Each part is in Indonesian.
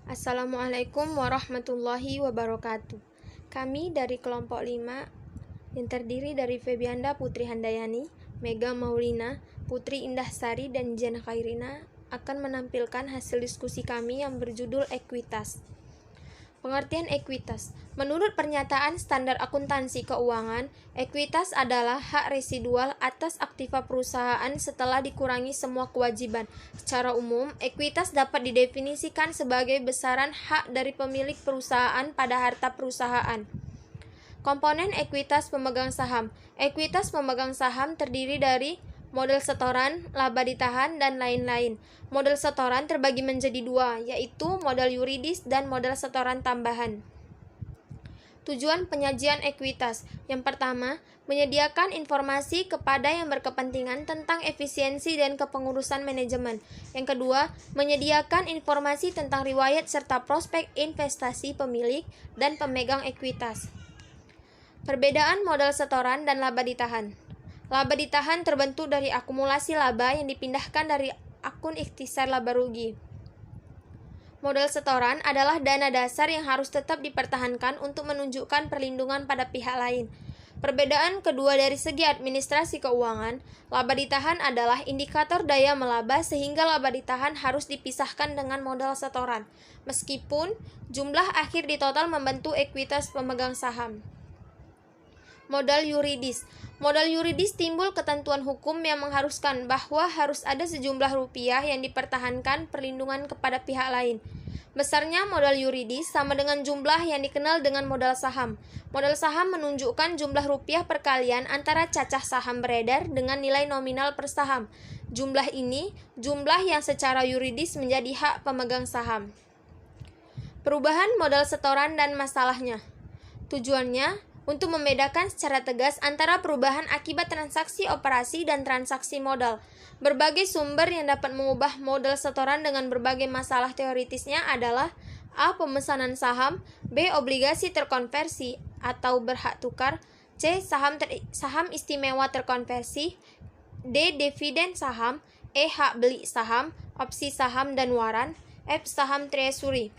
Assalamualaikum warahmatullahi wabarakatuh. Kami dari kelompok 5 yang terdiri dari Febianda Putri Handayani, Mega Maulina, Putri Indah Sari, dan Jana Khairina akan menampilkan hasil diskusi kami yang berjudul Ekuitas. Pengertian ekuitas. Menurut pernyataan standar akuntansi keuangan, ekuitas adalah hak residual atas aktiva perusahaan setelah dikurangi semua kewajiban. Secara umum, ekuitas dapat didefinisikan sebagai besaran hak dari pemilik perusahaan pada harta perusahaan. Komponen ekuitas pemegang saham. Ekuitas pemegang saham terdiri dari modal setoran, laba ditahan, dan lain-lain. Modal setoran terbagi menjadi dua, yaitu modal yuridis dan modal setoran tambahan. Tujuan penyajian ekuitas. Yang pertama, menyediakan informasi kepada yang berkepentingan tentang efisiensi dan kepengurusan manajemen. Yang kedua, menyediakan informasi tentang riwayat serta prospek investasi pemilik dan pemegang ekuitas. Perbedaan modal setoran dan laba ditahan. Laba ditahan terbentuk dari akumulasi laba yang dipindahkan dari akun ikhtisar laba rugi. Modal setoran adalah dana dasar yang harus tetap dipertahankan untuk menunjukkan perlindungan pada pihak lain. Perbedaan kedua dari segi administrasi keuangan, laba ditahan adalah indikator daya melaba sehingga laba ditahan harus dipisahkan dengan modal setoran, meskipun jumlah akhir di total membentuk ekuitas pemegang saham. Modal yuridis. Modal yuridis timbul ketentuan hukum yang mengharuskan bahwa harus ada sejumlah rupiah yang dipertahankan perlindungan kepada pihak lain. Besarnya modal yuridis sama dengan jumlah yang dikenal dengan modal saham. Modal saham menunjukkan jumlah rupiah perkalian antara cacah saham beredar dengan nilai nominal per saham. Jumlah ini jumlah yang secara yuridis menjadi hak pemegang saham. Perubahan modal setoran dan masalahnya. Tujuannya untuk membedakan secara tegas antara perubahan akibat transaksi operasi dan transaksi modal. Berbagai sumber yang dapat mengubah modal setoran dengan berbagai masalah teoritisnya adalah A. Pemesanan saham, B. Obligasi terkonversi atau berhak tukar, C. Saham istimewa terkonversi, D. Dividen saham, E. Hak beli saham, opsi saham dan waran, F. Saham treasury.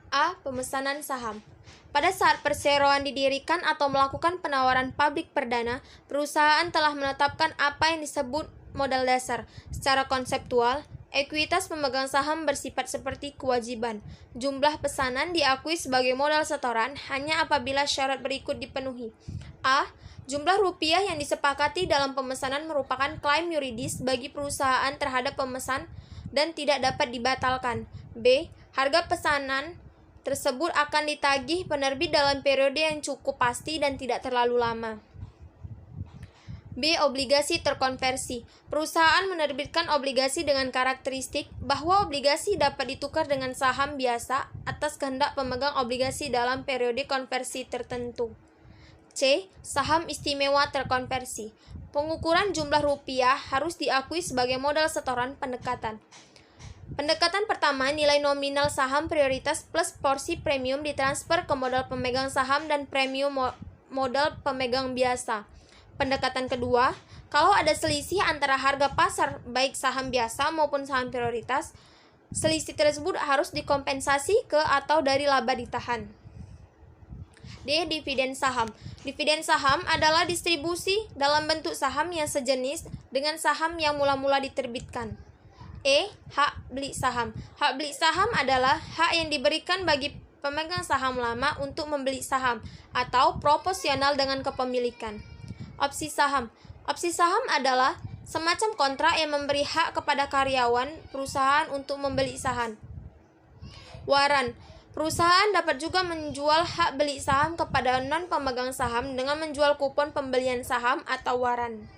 A. Pemesanan saham. Pada saat perseroan didirikan atau melakukan penawaran publik perdana, perusahaan telah menetapkan apa yang disebut modal dasar. Secara konseptual, ekuitas pemegang saham bersifat seperti kewajiban. Jumlah pesanan diakui sebagai modal setoran hanya apabila syarat berikut dipenuhi. A. Jumlah rupiah yang disepakati dalam pemesanan merupakan klaim yuridis bagi perusahaan terhadap pemesan dan tidak dapat dibatalkan. B. Harga pesanan tersebut akan ditagih penerbit dalam periode yang cukup pasti dan tidak terlalu lama. B. Obligasi terkonversi. Perusahaan menerbitkan obligasi dengan karakteristik bahwa obligasi dapat ditukar dengan saham biasa atas kehendak pemegang obligasi dalam periode konversi tertentu. C. Saham istimewa terkonversi. Pengukuran jumlah rupiah harus diakui sebagai modal setoran pendekatan. Pendekatan pertama, nilai nominal saham prioritas plus porsi premium ditransfer ke modal pemegang saham dan premium modal pemegang biasa. Pendekatan kedua, kalau ada selisih antara harga pasar baik saham biasa maupun saham prioritas, selisih tersebut harus dikompensasi ke atau dari laba ditahan. D. Dividen saham. Dividen saham adalah distribusi dalam bentuk saham yang sejenis dengan saham yang mula-mula diterbitkan. E. Hak beli saham. Hak beli saham adalah hak yang diberikan bagi pemegang saham lama untuk membeli saham atau proporsional dengan kepemilikan. Opsi saham. Opsi saham adalah semacam kontrak yang memberi hak kepada karyawan perusahaan untuk membeli saham. Waran. Perusahaan dapat juga menjual hak beli saham kepada non-pemegang saham dengan menjual kupon pembelian saham atau waran.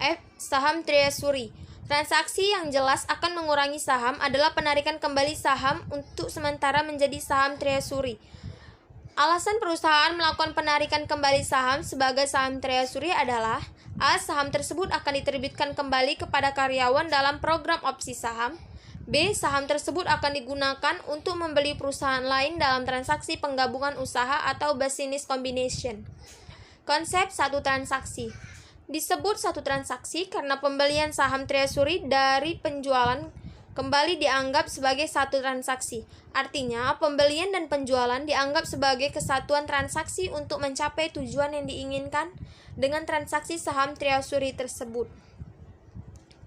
F. Saham treasury. Transaksi yang jelas akan mengurangi saham adalah penarikan kembali saham untuk sementara menjadi saham treasury. Alasan perusahaan melakukan penarikan kembali saham sebagai saham treasury adalah A. Saham tersebut akan diterbitkan kembali kepada karyawan dalam program opsi saham. B. Saham tersebut akan digunakan untuk membeli perusahaan lain dalam transaksi penggabungan usaha atau business combination. Konsep satu transaksi. Disebut satu transaksi karena pembelian saham treasury dari penjualan kembali dianggap sebagai satu transaksi. Artinya, pembelian dan penjualan dianggap sebagai kesatuan transaksi untuk mencapai tujuan yang diinginkan dengan transaksi saham treasury tersebut.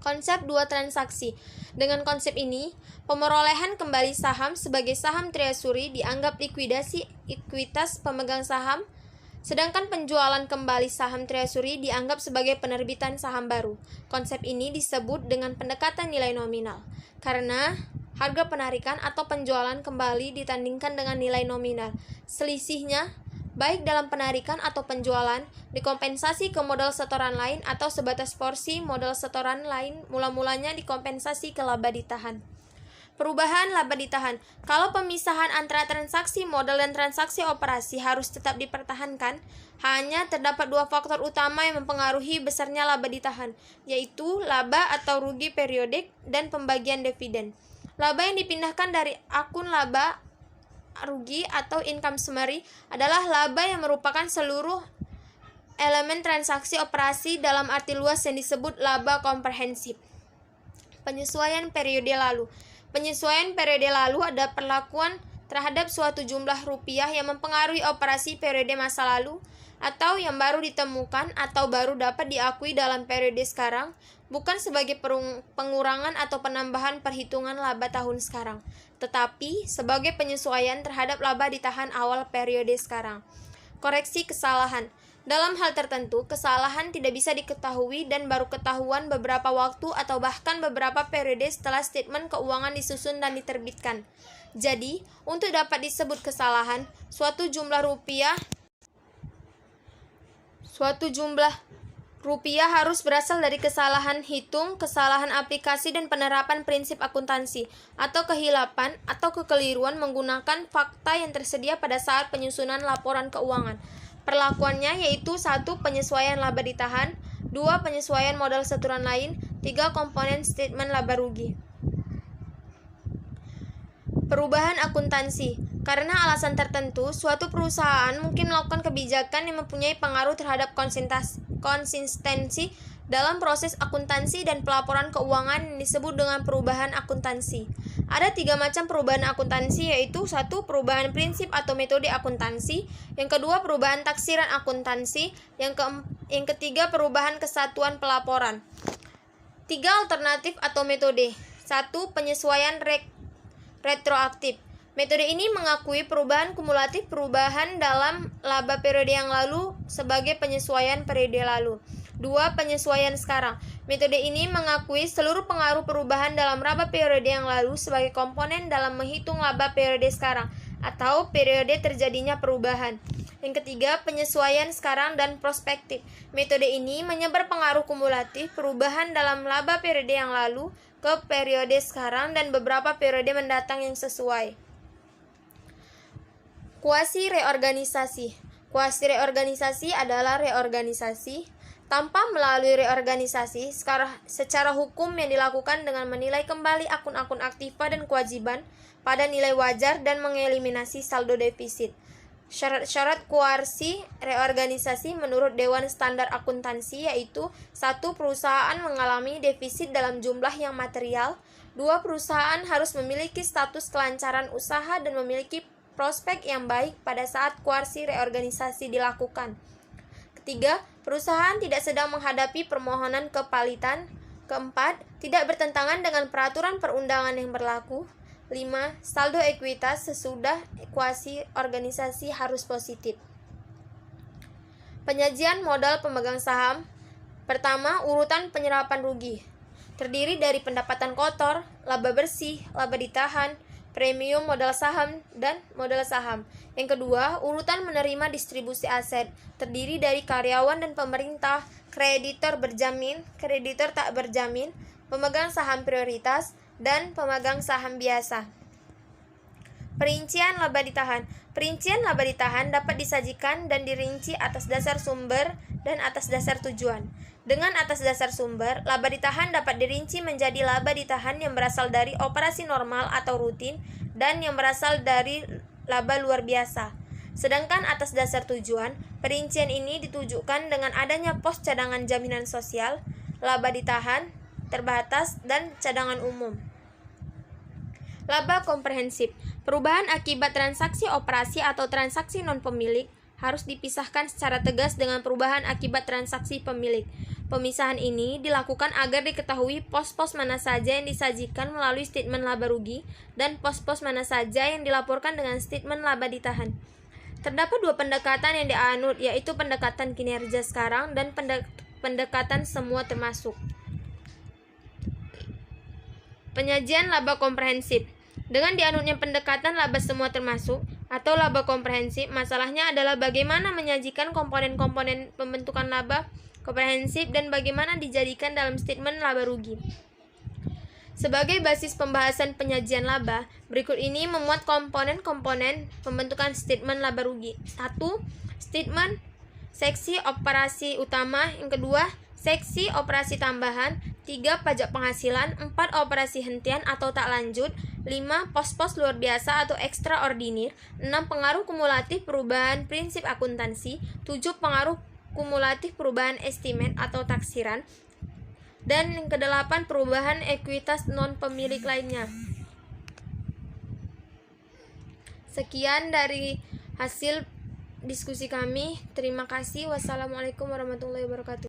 Konsep dua transaksi. Dengan konsep ini, pemerolehan kembali saham sebagai saham treasury dianggap likuidasi ekuitas pemegang saham, sedangkan penjualan kembali saham treasury dianggap sebagai penerbitan saham baru. Konsep ini disebut dengan pendekatan nilai nominal, karena harga penarikan atau penjualan kembali ditandingkan dengan nilai nominal. Selisihnya, baik dalam penarikan atau penjualan, dikompensasi ke modal setoran lain atau sebatas porsi modal setoran lain mula-mulanya dikompensasi ke laba ditahan. Perubahan laba ditahan. Kalau pemisahan antara transaksi modal dan transaksi operasi harus tetap dipertahankan, hanya terdapat dua faktor utama yang mempengaruhi besarnya laba ditahan, yaitu laba atau rugi periodik dan pembagian dividen. Laba yang dipindahkan dari akun laba rugi atau income summary adalah laba yang merupakan seluruh elemen transaksi operasi dalam arti luas yang disebut laba komprehensif. Penyesuaian periode lalu. Penyesuaian periode lalu ada perlakuan terhadap suatu jumlah rupiah yang mempengaruhi operasi periode masa lalu atau yang baru ditemukan atau baru dapat diakui dalam periode sekarang, bukan sebagai pengurangan atau penambahan perhitungan laba tahun sekarang, tetapi sebagai penyesuaian terhadap laba ditahan awal periode sekarang. Koreksi kesalahan. Dalam hal tertentu, kesalahan tidak bisa diketahui dan baru ketahuan beberapa waktu atau bahkan beberapa periode setelah statement keuangan disusun dan diterbitkan. Jadi, untuk dapat disebut kesalahan, suatu jumlah rupiah harus berasal dari kesalahan hitung, kesalahan aplikasi dan penerapan prinsip akuntansi, atau kehilapan atau kekeliruan menggunakan fakta yang tersedia pada saat penyusunan laporan keuangan. Perlakuannya yaitu 1. Penyesuaian laba ditahan, 2. Penyesuaian modal setoran lain, 3. Komponen statement laba rugi. Perubahan akuntansi. Karena alasan tertentu, suatu perusahaan mungkin melakukan kebijakan yang mempunyai pengaruh terhadap konsistensi dalam proses akuntansi dan pelaporan keuangan yang disebut dengan perubahan akuntansi. Ada 3 macam perubahan akuntansi, yaitu 1. Perubahan prinsip atau metode akuntansi, yang kedua perubahan taksiran akuntansi, yang ketiga perubahan kesatuan pelaporan. 3 alternatif atau metode. 1. Penyesuaian retroaktif. Metode ini mengakui perubahan kumulatif perubahan dalam laba periode yang lalu sebagai penyesuaian periode lalu. 2. Penyesuaian sekarang. Metode ini mengakui seluruh pengaruh perubahan dalam laba periode yang lalu sebagai komponen dalam menghitung laba periode sekarang atau periode terjadinya perubahan. Yang ketiga, penyesuaian sekarang dan prospektif. Metode ini menyebar pengaruh kumulatif perubahan dalam laba periode yang lalu ke periode sekarang dan beberapa periode mendatang yang sesuai. Kuasi reorganisasi. Kuasi reorganisasi adalah reorganisasi tanpa melalui reorganisasi secara hukum yang dilakukan dengan menilai kembali akun-akun aktiva dan kewajiban pada nilai wajar dan mengeliminasi saldo defisit. Syarat kuasi reorganisasi menurut Dewan Standar Akuntansi yaitu 1. Perusahaan mengalami defisit dalam jumlah yang material. 2. Perusahaan harus memiliki status kelancaran usaha dan memiliki prospek yang baik pada saat kuasi reorganisasi dilakukan. Ketiga, perusahaan tidak sedang menghadapi permohonan kepalitan. 4. Tidak bertentangan dengan peraturan perundangan yang berlaku. 5. Saldo ekuitas sesudah kuasi organisasi harus positif. Penyajian modal pemegang saham. Pertama, urutan penyerapan rugi. Terdiri dari pendapatan kotor, laba bersih, laba ditahan, premium modal saham, dan modal saham. Yang kedua, urutan menerima distribusi aset, terdiri dari karyawan dan pemerintah, kreditor berjamin, kreditor tak berjamin, pemegang saham prioritas, dan pemegang saham biasa. Perincian laba ditahan. Perincian laba ditahan dapat disajikan dan dirinci atas dasar sumber dan atas dasar tujuan. Dengan atas dasar sumber, laba ditahan dapat dirinci menjadi laba ditahan yang berasal dari operasi normal atau rutin dan yang berasal dari laba luar biasa. Sedangkan atas dasar tujuan, perincian ini ditujukan dengan adanya pos cadangan jaminan sosial, laba ditahan, terbatas, dan cadangan umum. Laba komprehensif. Perubahan akibat transaksi operasi atau transaksi non-pemilik harus dipisahkan secara tegas dengan perubahan akibat transaksi pemilik. Pemisahan ini dilakukan agar diketahui pos-pos mana saja yang disajikan melalui statement laba rugi dan pos-pos mana saja yang dilaporkan dengan statement laba ditahan. Terdapat dua pendekatan yang dianut, yaitu pendekatan kinerja sekarang dan pendekatan semua termasuk. Penyajian laba komprehensif. Dengan dianutnya pendekatan laba semua termasuk atau laba komprehensif, masalahnya adalah bagaimana menyajikan komponen-komponen pembentukan laba komprehensif dan bagaimana dijadikan dalam statement laba rugi. Sebagai basis pembahasan penyajian laba, berikut ini memuat komponen-komponen pembentukan statement laba rugi. 1. Statement seksi operasi utama. Yang kedua, seksi operasi tambahan. 3. Pajak penghasilan. 4. Operasi hentian atau tak lanjut. 5. Pos-pos luar biasa atau extraordinary. 6. Pengaruh kumulatif perubahan prinsip akuntansi. 7. Pengaruh kumulatif perubahan estimate atau taksiran. Dan yang ke-8, perubahan ekuitas non-pemilik lainnya. Sekian dari hasil diskusi kami. Terima kasih. Wassalamualaikum warahmatullahi wabarakatuh.